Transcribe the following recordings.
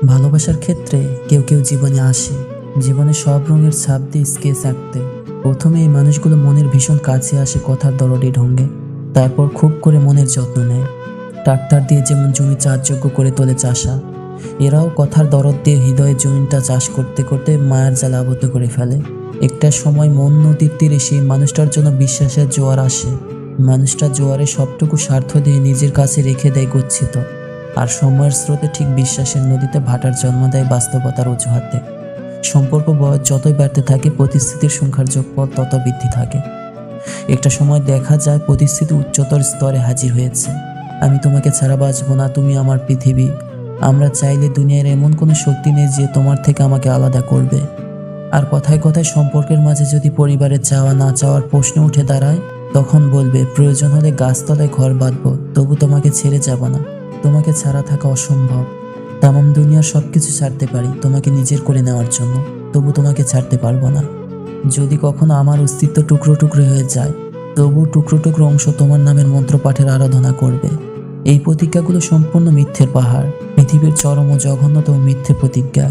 ভালোবাসার ক্ষেত্রে কেউ কেউ জীবনে আসে, জীবনে সব রঙের ছাপ দিয়ে স্কেচ আঁকতে। প্রথমে এই মানুষগুলো মনের ভীষণ কাছে আসে কথার দরদি ঢঙ্গে, তারপর খুব করে মনের যত্ন নেয়। ট্রাক্টর দিয়ে যেমন জমি চাষযোগ্য করে তোলে চাষা, এরাও কথার দরদ দিয়ে হৃদয়ের জমিনটা চাষ করতে করতে মায়ার জালে আবদ্ধ করে ফেলে। একটা সময় মন নদীর তীরে সেই মানুষটার জন্য বিশ্বাসের জোয়ার আসে। মানুষটা জোয়ারে সবটুকু স্বার্থ দিয়ে নিজের কাছে রেখে দেয় গচ্ছিত, আর সময়ের স্রোতে ঠিক বিশ্বাসের নদীতে ভাটার জন্ম দেয় বাস্তবতার অজুহাতে। সম্পর্ক বয়স যতই বাড়তে থাকে, পরিস্থিতির সংখ্যার যোগফল তত বৃদ্ধি থাকে। একটা সময় দেখা যায় পরিস্থিতি উচ্চতর স্তরে হাজির হয়েছে। আমি তোমাকে ছাড়া বাঁচবো না, তুমি আমার পৃথিবী। আমরা চাইলে দুনিয়ার এমন কোনো শক্তি নেই যে তোমার থেকে আমাকে আলাদা করবে। আর কথায় কথায় সম্পর্কের মাঝে যদি পরিবারের চাওয়া না চাওয়ার প্রশ্ন উঠে দাঁড়ায়, তখন বলবে প্রয়োজন হলে গাছতলায় ঘর বাঁধবো, তবু তোমাকে ছেড়ে যাব না। তোমাকে ছাড়া থাকা অসম্ভব। তামাম দুনিয়ার সবকিছু ছাড়তে পারি তোমাকে নিজের করে নেওয়ার জন্য, তবু তোমাকে ছাড়তে পারবো না। যদি কখনো আমার অস্তিত্ব টুকরো টুকরো হয়ে যায়, তবু টুকরো টুকরো অংশ তোমার নামের মন্ত্রপাঠের আরাধনা করবে। এই প্রতিজ্ঞাগুলো সম্পূর্ণ মিথ্যের পাহাড়, পৃথিবীর চরম ও জঘন্যতম মিথ্যে প্রতিজ্ঞা।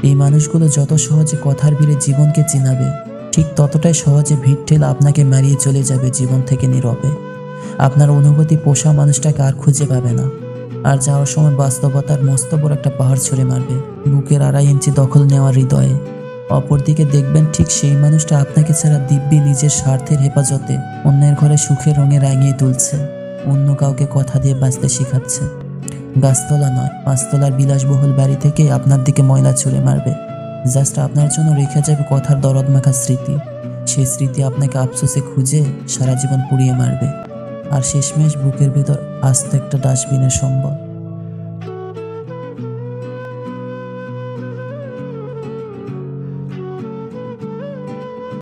এই মানুষগুলো যত সহজে কথার ভিড়ে জীবনকে চিনাবে, ঠিক ততটাই সহজে ভিড় ঠেলে আপনাকে মারিয়ে চলে যাবে জীবন থেকে নীরবে। আপনার অনুভূতি পোষা মানুষটাকে আর খুঁজে পাবে না, আর যাওয়ার সময় বাস্তবতার মস্ত বড় একটা পাহাড় ছুঁড়ে মারবে বুকের 2.5 ইঞ্চি দখল নেওয়ার হৃদয়ে। অপরদিকে দেখবেন ঠিক সেই মানুষটা আপনাকে ছাড়া দিব্যি নিজের স্বার্থের হেফাজতে অন্যের ঘরে সুখের রঙে রাঙিয়ে তুলছে, অন্য কাউকে কথা দিয়ে বাঁচতে শেখাচ্ছে। গাছতলা নয়, 5 তলার বিলাসবহুল বাড়ি থেকে আপনার দিকে ময়লা ছুঁড়ে মারবে, জাস্ট আপনার জন্য রেখে যাবে কথার দরদ মাখা স্মৃতি। সেই স্মৃতি আপনাকে আফসোসে খুঁজে সারা জীবন পুড়িয়ে মারবে, আর শেষমেশ বুকের ভেতর আস্ত একটা ডাস্টবিনের সম্বল।